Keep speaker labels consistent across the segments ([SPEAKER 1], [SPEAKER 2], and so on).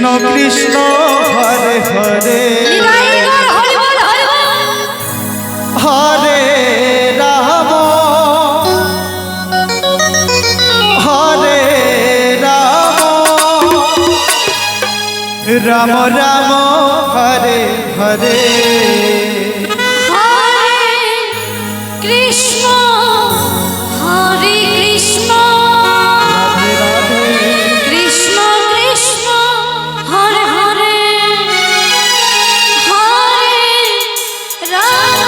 [SPEAKER 1] Krishna Krishna Hare Hare Hare Ram Hare Ram Ram Ram Hare Hare
[SPEAKER 2] Krishna Hare Krishna Krishna Krishna Hare Hare Hare Ram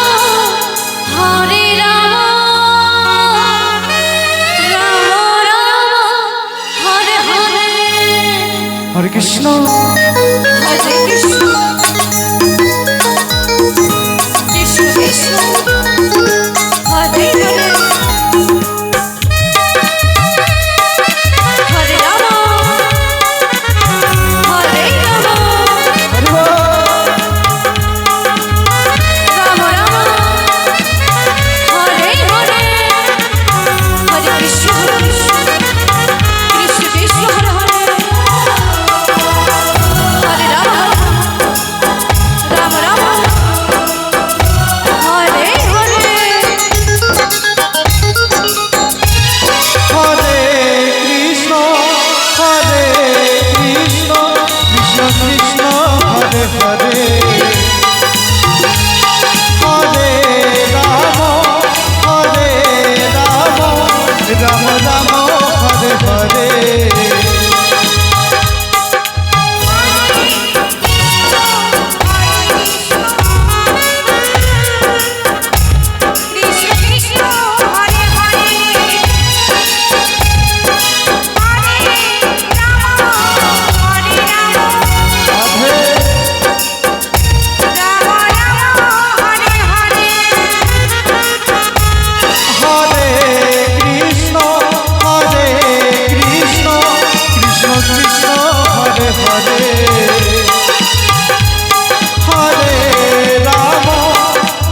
[SPEAKER 2] Hare Ram Ram Ram Hare Hare
[SPEAKER 1] Hare Krishna
[SPEAKER 2] Hare Krishna Krishna Krishna Hare Hare Hare Ram Hare Ram Ram Ram Hare Hare Hare Krishna Krishna Krishna Hare Hare Hare Ram Ram Ram Hare Hare
[SPEAKER 1] Hare Krishna Krishna Krishna Hare Hare Hare Ram Ram Ram Hare Hare
[SPEAKER 2] Krishna Krishna Hare Hare Hare Ram Hare Ram
[SPEAKER 1] Radhe
[SPEAKER 2] Ram Ram Hare Hare
[SPEAKER 1] Hare Krishna Krishna Krishna Hare Hare Hare Ram Ram Ram Hare Hare
[SPEAKER 2] Krishna Krishna Hare Hare Hare Ram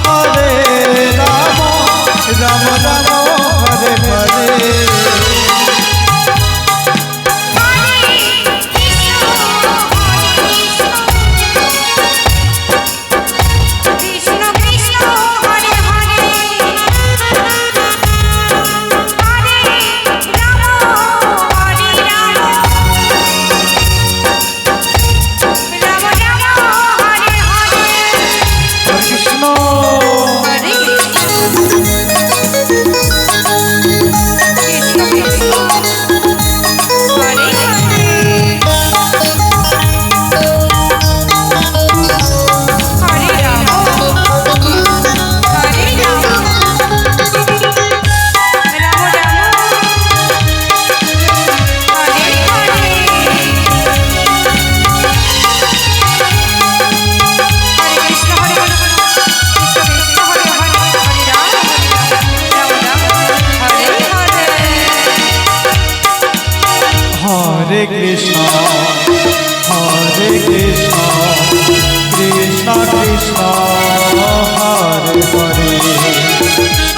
[SPEAKER 2] Hare Ram Ram Ram Hare Hare
[SPEAKER 1] Hare Krishna
[SPEAKER 2] Hare Krishna Krishna Hare Hare Hare Ram Hare Ram Ram Ram Hare Hare Hare Krishna Hare Krishna Krishna Hare Hare Hare Ram Ram Hare Hare
[SPEAKER 1] Hare Krishna Krishna Krishna Hare Hare